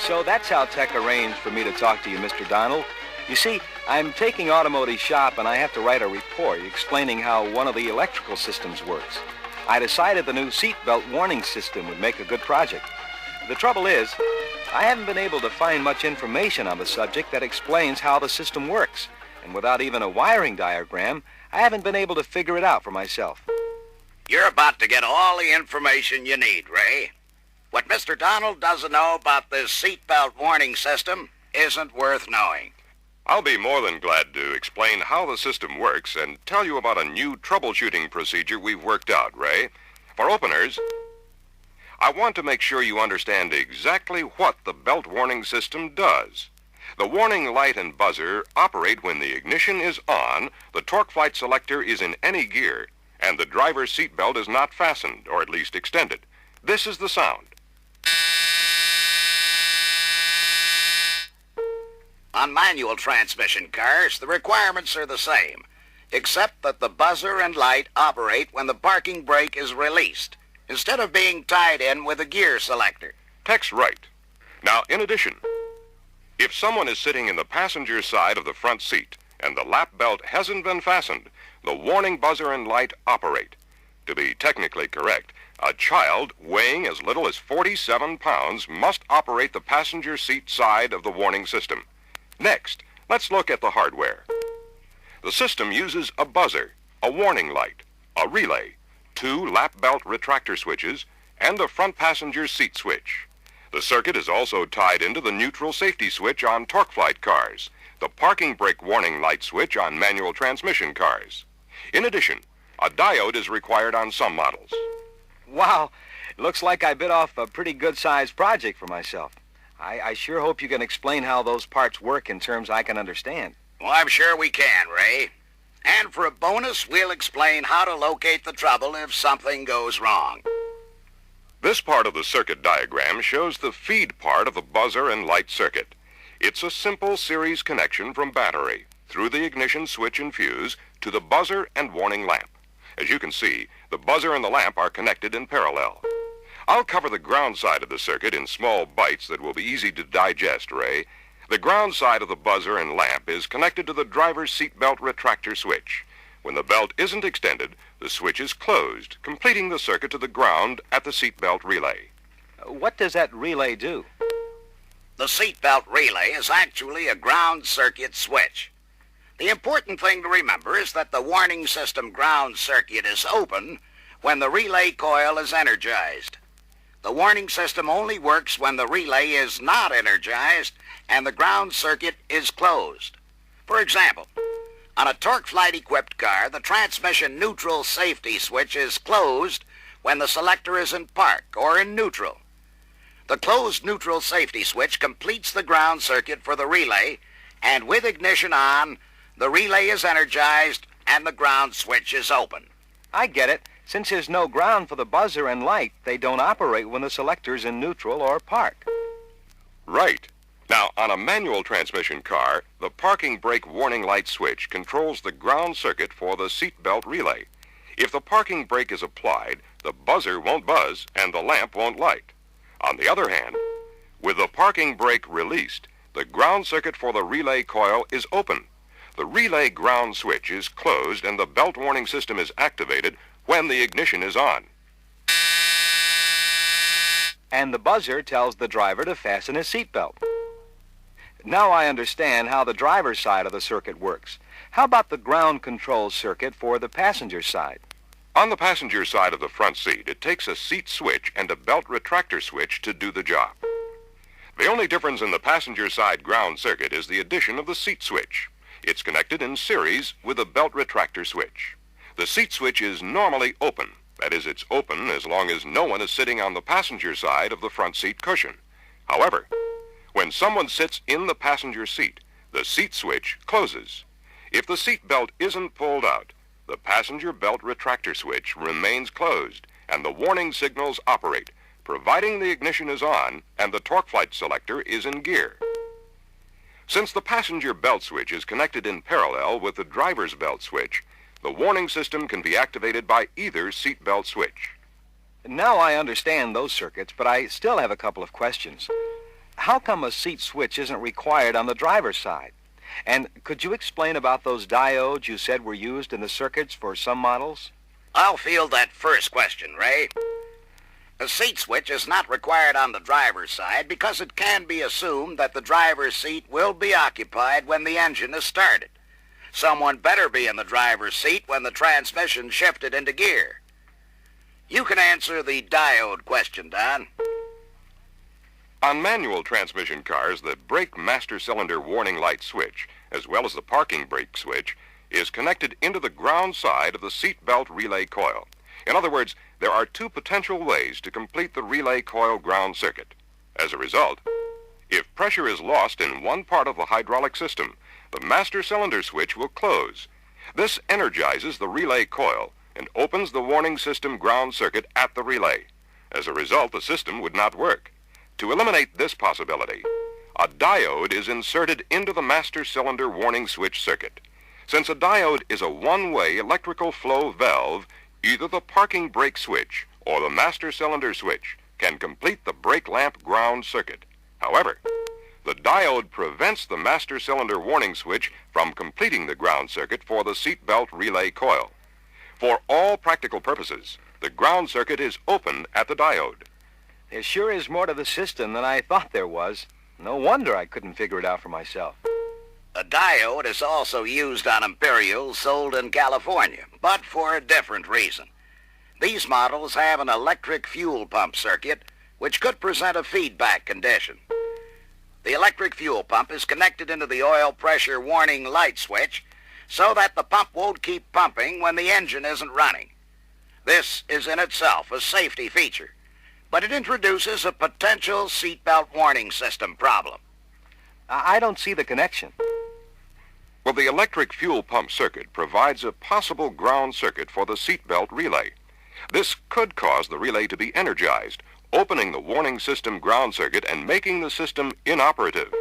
So that's how Tech arranged for me to talk to you, Mr. Donald. You see, I'm taking Automotive Shop and I have to write a report explaining how one of the electrical systems works. I decided the new seatbelt warning system would make a good project. The trouble is, I haven't been able to find much information on the subject that explains how the system works. And without even a wiring diagram, I haven't been able to figure it out for myself. You're about to get all the information you need, Ray. What Mr. Donald doesn't know about this seatbelt warning system isn't worth knowing. I'll be more than glad to explain how the system works and tell you about a new troubleshooting procedure we've worked out, Ray. For openers, I want to make sure you understand exactly what the belt warning system does. The warning light and buzzer operate when the ignition is on, the torque flight selector is in any gear, and the driver's seatbelt is not fastened, or at least extended. This is the sound. On manual transmission cars, the requirements are the same, except that the buzzer and light operate when the parking brake is released, instead of being tied in with a gear selector. Tech's right. Now, in addition, if someone is sitting in the passenger side of the front seat and the lap belt hasn't been fastened, the warning buzzer and light operate. To be technically correct, a child weighing as little as 47 pounds must operate the passenger seat side of the warning system. Next, let's look at the hardware. The system uses a buzzer, a warning light, a relay, 2 lap belt retractor switches, and a front passenger seat switch. The circuit is also tied into the neutral safety switch on torque flight cars, the parking brake warning light switch on manual transmission cars. In addition, a diode is required on some models. Wow, it looks like I bit off a pretty good-sized project for myself. I sure hope you can explain how those parts work in terms I can understand. Well, I'm sure we can, Ray. And for a bonus, we'll explain how to locate the trouble if something goes wrong. This part of the circuit diagram shows the feed part of the buzzer and light circuit. It's a simple series connection from battery through the ignition switch and fuse to the buzzer and warning lamp. As you can see, the buzzer and the lamp are connected in parallel. I'll cover the ground side of the circuit in small bites that will be easy to digest, Ray. The ground side of the buzzer and lamp is connected to the driver's seatbelt retractor switch. When the belt isn't extended, the switch is closed, completing the circuit to the ground at the seatbelt relay. What does that relay do? The seatbelt relay is actually a ground circuit switch. The important thing to remember is that the warning system ground circuit is open when the relay coil is energized. The warning system only works when the relay is not energized and the ground circuit is closed. For example, on a torque flight equipped car, the transmission neutral safety switch is closed when the selector is in park or in neutral. The closed neutral safety switch completes the ground circuit for the relay, and with ignition on, the relay is energized and the ground switch is open. I get it. Since there's no ground for the buzzer and light, they don't operate when the selector's in neutral or park. Right. Now, on a manual transmission car, the parking brake warning light switch controls the ground circuit for the seatbelt relay. If the parking brake is applied, the buzzer won't buzz and the lamp won't light. On the other hand, with the parking brake released, the ground circuit for the relay coil is open. The relay ground switch is closed and the belt warning system is activated when the ignition is on. And the buzzer tells the driver to fasten his seatbelt. Now I understand how the driver's side of the circuit works. How about the ground control circuit for the passenger side? On the passenger side of the front seat, it takes a seat switch and a belt retractor switch to do the job. The only difference in the passenger side ground circuit is the addition of the seat switch. It's connected in series with a belt retractor switch. The seat switch is normally open. That is, it's open as long as no one is sitting on the passenger side of the front seat cushion. However, when someone sits in the passenger seat, the seat switch closes. If the seat belt isn't pulled out, the passenger belt retractor switch remains closed and the warning signals operate, providing the ignition is on and the torque flight selector is in gear. Since the passenger belt switch is connected in parallel with the driver's belt switch, the warning system can be activated by either seat belt switch. Now I understand those circuits, but I still have a couple of questions. How come a seat switch isn't required on the driver's side? And could you explain about those diodes you said were used in the circuits for some models? I'll field that first question, Ray. A seat switch is not required on the driver's side because it can be assumed that the driver's seat will be occupied when the engine is started. Someone better be in the driver's seat when the transmission shifted into gear. You can answer the diode question, Don. On manual transmission cars, the brake master cylinder warning light switch, as well as the parking brake switch, is connected into the ground side of the seat belt relay coil. In other words, there are two potential ways to complete the relay coil ground circuit. As a result, if pressure is lost in one part of the hydraulic system, the master cylinder switch will close. This energizes the relay coil and opens the warning system ground circuit at the relay. As a result, the system would not work. To eliminate this possibility, a diode is inserted into the master cylinder warning switch circuit. Since a diode is a one-way electrical flow valve, either the parking brake switch or the master cylinder switch can complete the brake lamp ground circuit. However, the diode prevents the master cylinder warning switch from completing the ground circuit for the seatbelt relay coil. For all practical purposes, the ground circuit is open at the diode. There sure is more to the system than I thought there was. No wonder I couldn't figure it out for myself. A diode is also used on Imperials sold in California, but for a different reason. These models have an electric fuel pump circuit, which could present a feedback condition. The electric fuel pump is connected into the oil pressure warning light switch so that the pump won't keep pumping when the engine isn't running. This is in itself a safety feature, but it introduces a potential seatbelt warning system problem. I don't see the connection. Well, the electric fuel pump circuit provides a possible ground circuit for the seatbelt relay. This could cause the relay to be energized, opening the warning system ground circuit and making the system inoperative.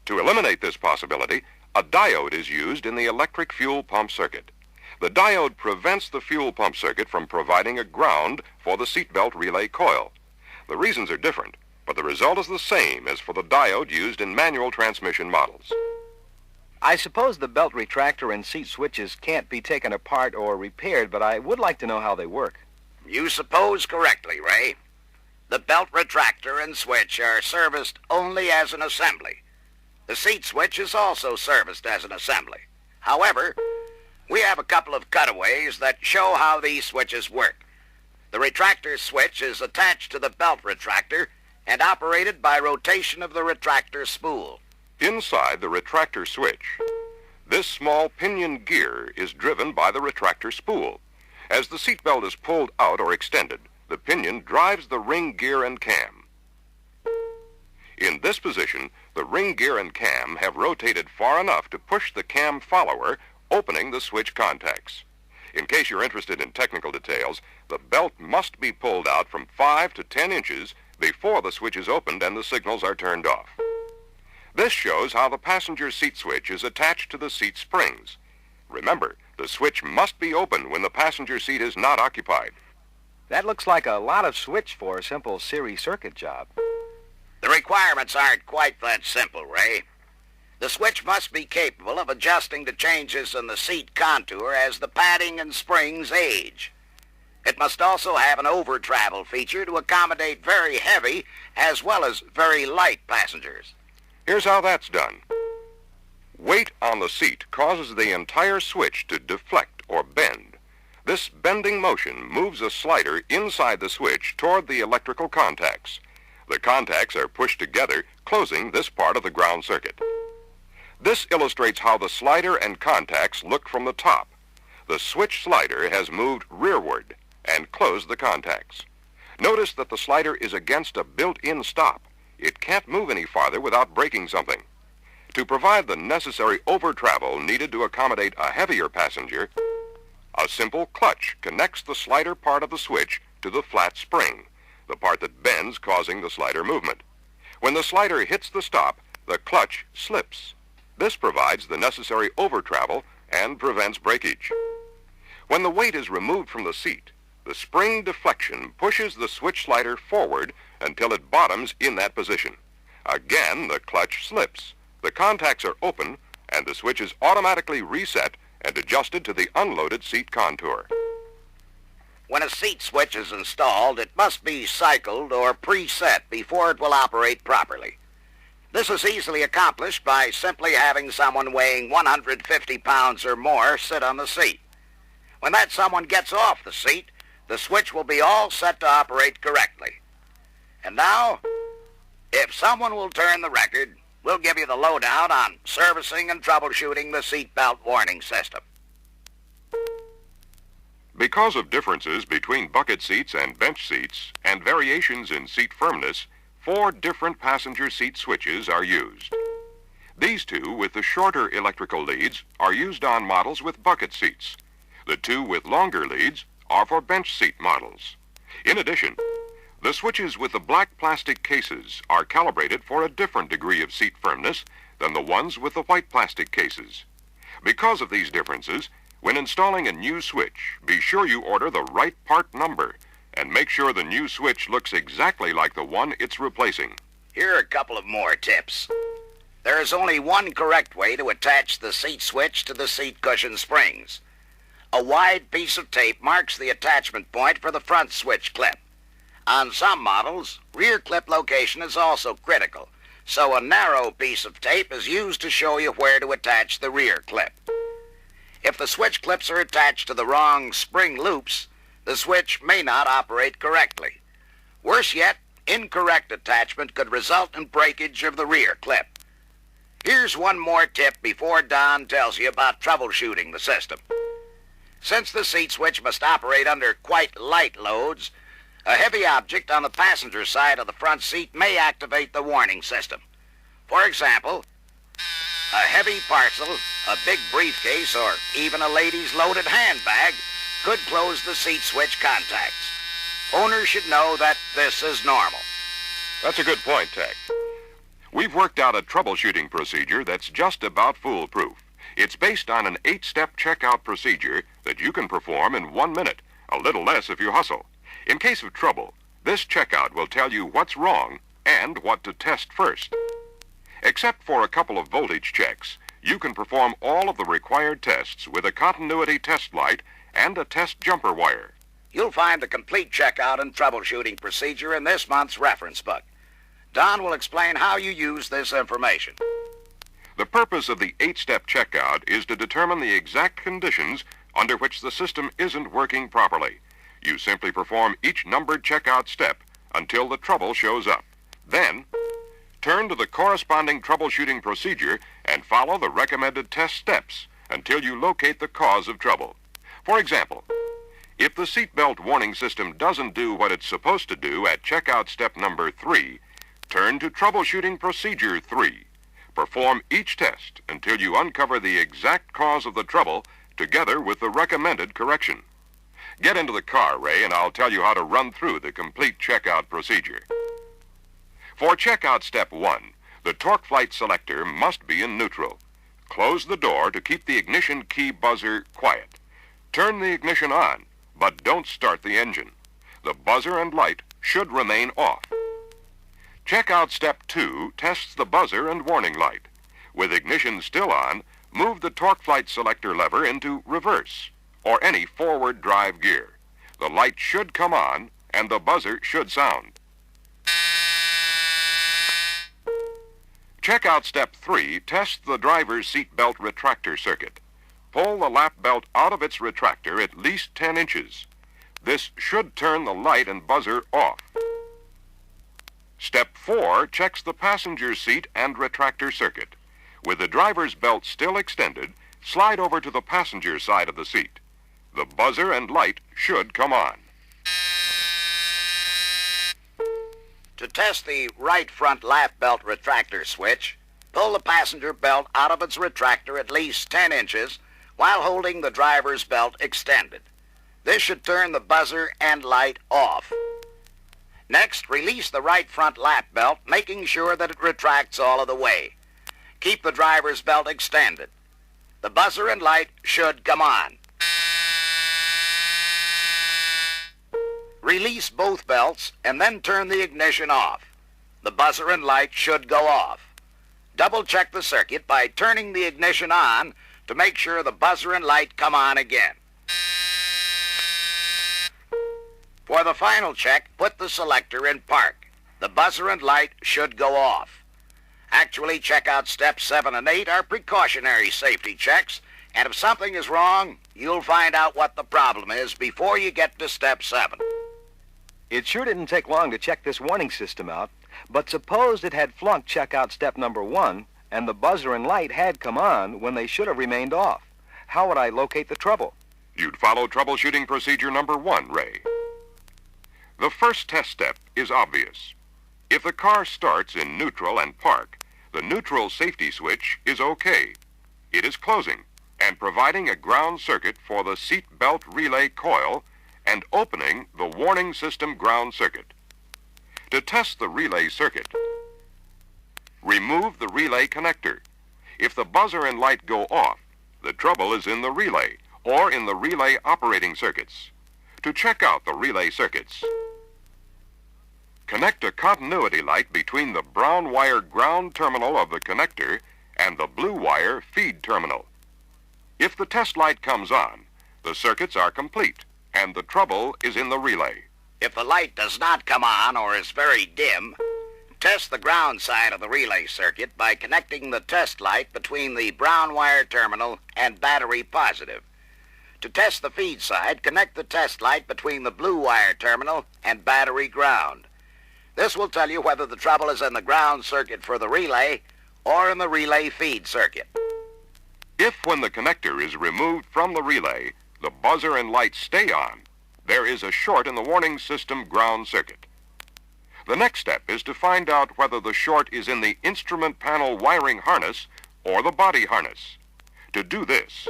To eliminate this possibility, a diode is used in the electric fuel pump circuit. The diode prevents the fuel pump circuit from providing a ground for the seatbelt relay coil. The reasons are different, but the result is the same as for the diode used in manual transmission models. I suppose the belt retractor and seat switches can't be taken apart or repaired, but I would like to know how they work. You suppose correctly, Ray. The belt retractor and switch are serviced only as an assembly. The seat switch is also serviced as an assembly. However, we have a couple of cutaways that show how these switches work. The retractor switch is attached to the belt retractor and operated by rotation of the retractor spool. Inside the retractor switch, this small pinion gear is driven by the retractor spool. As the seatbelt is pulled out or extended, the pinion drives the ring gear and cam. In this position, the ring gear and cam have rotated far enough to push the cam follower, opening the switch contacts. In case you're interested in technical details, the belt must be pulled out from 5 to 10 inches before the switch is opened and the signals are turned off. This shows how the passenger seat switch is attached to the seat springs. Remember, the switch must be open when the passenger seat is not occupied. That looks like a lot of switch for a simple series circuit job. The requirements aren't quite that simple, Ray. The switch must be capable of adjusting to changes in the seat contour as the padding and springs age. It must also have an over-travel feature to accommodate very heavy as well as very light passengers. Here's how that's done. Weight on the seat causes the entire switch to deflect or bend. This bending motion moves a slider inside the switch toward the electrical contacts. The contacts are pushed together, closing this part of the ground circuit. This illustrates how the slider and contacts look from the top. The switch slider has moved rearward and closed the contacts. Notice that the slider is against a built-in stop. It can't move any farther without breaking something. To provide the necessary over-travel needed to accommodate a heavier passenger, a simple clutch connects the slider part of the switch to the flat spring, the part that bends causing the slider movement. When the slider hits the stop, the clutch slips. This provides the necessary over-travel and prevents breakage. When the weight is removed from the seat, the spring deflection pushes the switch slider forward, until it bottoms in that position. Again, the clutch slips. The contacts are open, and the switch is automatically reset and adjusted to the unloaded seat contour. When a seat switch is installed, it must be cycled or preset before it will operate properly. This is easily accomplished by simply having someone weighing 150 pounds or more sit on the seat. When that someone gets off the seat, the switch will be all set to operate correctly. And now, if someone will turn the record, we'll give you the lowdown on servicing and troubleshooting the seatbelt warning system. Because of differences between bucket seats and bench seats and variations in seat firmness, 4 different passenger seat switches are used. These 2 with the shorter electrical leads are used on models with bucket seats. The 2 with longer leads are for bench seat models. In addition, the switches with the black plastic cases are calibrated for a different degree of seat firmness than the ones with the white plastic cases. Because of these differences, when installing a new switch, be sure you order the right part number and make sure the new switch looks exactly like the one it's replacing. Here are a couple of more tips. There is only one correct way to attach the seat switch to the seat cushion springs. A wide piece of tape marks the attachment point for the front switch clip. On some models, rear clip location is also critical, so a narrow piece of tape is used to show you where to attach the rear clip. If the switch clips are attached to the wrong spring loops, the switch may not operate correctly. Worse yet, incorrect attachment could result in breakage of the rear clip. Here's one more tip before Don tells you about troubleshooting the system. Since the seat switch must operate under quite light loads, a heavy object on the passenger side of the front seat may activate the warning system. For example, a heavy parcel, a big briefcase, or even a lady's loaded handbag could close the seat switch contacts. Owners should know that this is normal. That's a good point, Tech. We've worked out a troubleshooting procedure that's just about foolproof. It's based on an 8-step checkout procedure that you can perform in 1 minute, a little less if you hustle. In case of trouble, this checkout will tell you what's wrong and what to test first. Except for a couple of voltage checks, you can perform all of the required tests with a continuity test light and a test jumper wire. You'll find the complete checkout and troubleshooting procedure in this month's reference book. Don will explain how you use this information. The purpose of the 8-step checkout is to determine the exact conditions under which the system isn't working properly. You simply perform each numbered checkout step until the trouble shows up. Then, turn to the corresponding troubleshooting procedure and follow the recommended test steps until you locate the cause of trouble. For example, if the seatbelt warning system doesn't do what it's supposed to do at checkout step number 3, turn to troubleshooting procedure 3. Perform each test until you uncover the exact cause of the trouble together with the recommended correction. Get into the car, Ray, and I'll tell you how to run through the complete checkout procedure. For checkout step 1, the torque flight selector must be in neutral. Close the door to keep the ignition key buzzer quiet. Turn the ignition on, but don't start the engine. The buzzer and light should remain off. Checkout step 2 tests the buzzer and warning light. With ignition still on, move the torque flight selector lever into reverse or any forward drive gear. The light should come on and the buzzer should sound. Checkout step 3 tests the driver's seatbelt retractor circuit. Pull the lap belt out of its retractor at least 10 inches. This should turn the light and buzzer off. Step 4 checks the passenger seat and retractor circuit. With the driver's belt still extended, slide over to the passenger side of the seat. The buzzer and light should come on. To test the right front lap belt retractor switch, pull the passenger belt out of its retractor at least 10 inches while holding the driver's belt extended. This should turn the buzzer and light off. Next, release the right front lap belt, making sure that it retracts all of the way. Keep the driver's belt extended. The buzzer and light should come on. Release both belts and then turn the ignition off. The buzzer and light should go off. Double-check the circuit by turning the ignition on to make sure the buzzer and light come on again. For the final check, put the selector in park. The buzzer and light should go off. Actually, check out steps 7 and 8 are precautionary safety checks, and if something is wrong, you'll find out what the problem is before you get to step 7. It sure didn't take long to check this warning system out, but suppose it had flunked checkout step number 1 and the buzzer and light had come on when they should have remained off. How would I locate the trouble? You'd follow troubleshooting procedure number 1, Ray. The first test step is obvious. If the car starts in neutral and park, the neutral safety switch is okay. It is closing and providing a ground circuit for the seat belt relay coil and opening the warning system ground circuit. To test the relay circuit, remove the relay connector. If the buzzer and light go off, the trouble is in the relay or in the relay operating circuits. To check out the relay circuits, connect a continuity light between the brown wire ground terminal of the connector and the blue wire feed terminal. If the test light comes on, the circuits are complete and the trouble is in the relay. If the light does not come on or is very dim, test the ground side of the relay circuit by connecting the test light between the brown wire terminal and battery positive. To test the feed side, connect the test light between the blue wire terminal and battery ground. This will tell you whether the trouble is in the ground circuit for the relay or in the relay feed circuit. If when the connector is removed from the relay, the buzzer and light stay on, there is a short in the warning system ground circuit. The next step is to find out whether the short is in the instrument panel wiring harness or the body harness. To do this,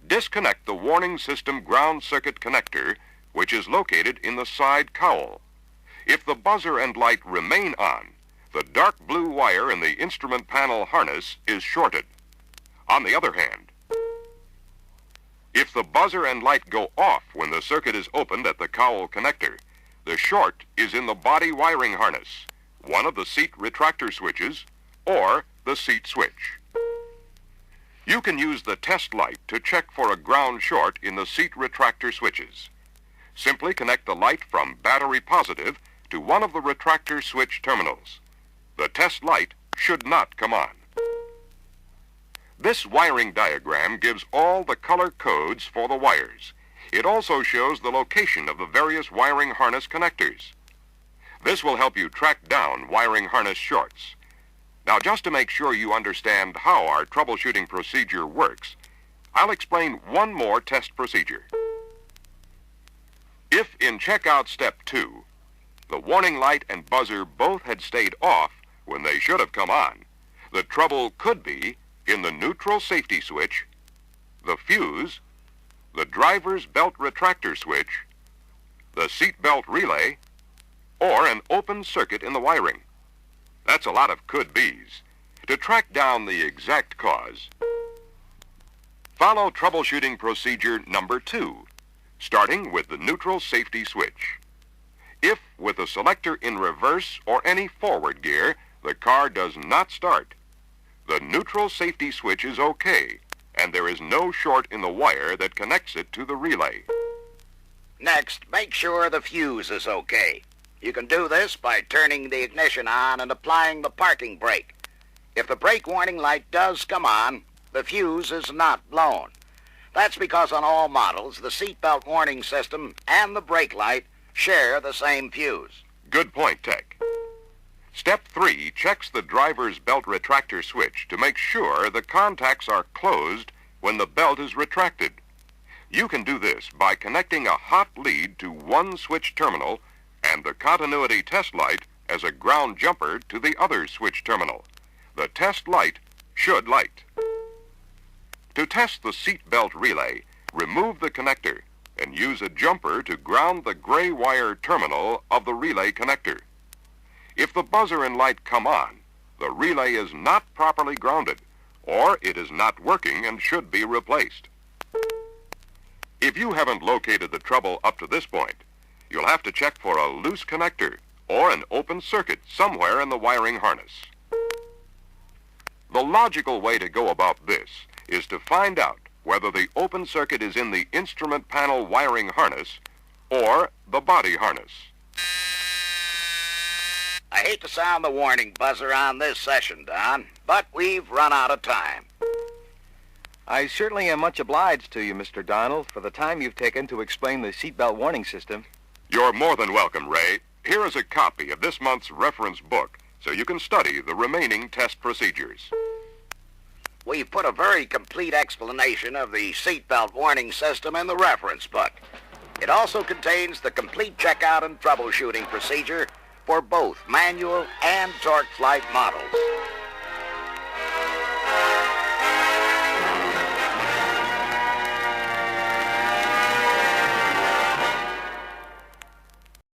disconnect the warning system ground circuit connector, which is located in the side cowl. If the buzzer and light remain on, the dark blue wire in the instrument panel harness is shorted. On the other hand, if the buzzer and light go off when the circuit is opened at the cowl connector, the short is in the body wiring harness, one of the seat retractor switches, or the seat switch. You can use the test light to check for a ground short in the seat retractor switches. Simply connect the light from battery positive to one of the retractor switch terminals. The test light should not come on. This wiring diagram gives all the color codes for the wires. It also shows the location of the various wiring harness connectors. This will help you track down wiring harness shorts. Now, just to make sure you understand how our troubleshooting procedure works, I'll explain one more test procedure. If in checkout step 2, the warning light and buzzer both had stayed off when they should have come on, the trouble could be in the neutral safety switch, the fuse, the driver's belt retractor switch, the seat belt relay, or an open circuit in the wiring. That's a lot of could-bes. To track down the exact cause, follow troubleshooting procedure number 2, starting with the neutral safety switch. If, with the selector in reverse or any forward gear, the car does not start, the neutral safety switch is okay, and there is no short in the wire that connects it to the relay. Next, make sure the fuse is okay. You can do this by turning the ignition on and applying the parking brake. If the brake warning light does come on, the fuse is not blown. That's because on all models, the seatbelt warning system and the brake light share the same fuse. Good point, Tech. Step 3 checks the driver's belt retractor switch to make sure the contacts are closed when the belt is retracted. You can do this by connecting a hot lead to one switch terminal and the continuity test light as a ground jumper to the other switch terminal. The test light should light. To test the seat belt relay, remove the connector and use a jumper to ground the gray wire terminal of the relay connector. If the buzzer and light come on, the relay is not properly grounded, or it is not working and should be replaced. If you haven't located the trouble up to this point, you'll have to check for a loose connector or an open circuit somewhere in the wiring harness. The logical way to go about this is to find out whether the open circuit is in the instrument panel wiring harness or the body harness. I hate to sound the warning buzzer on this session, Don, but we've run out of time. I certainly am much obliged to you, Mr. Donald, for the time you've taken to explain the seatbelt warning system. You're more than welcome, Ray. Here is a copy of this month's reference book so you can study the remaining test procedures. We've put a very complete explanation of the seatbelt warning system in the reference book. It also contains the complete checkout and troubleshooting procedure for both manual and torque flight models.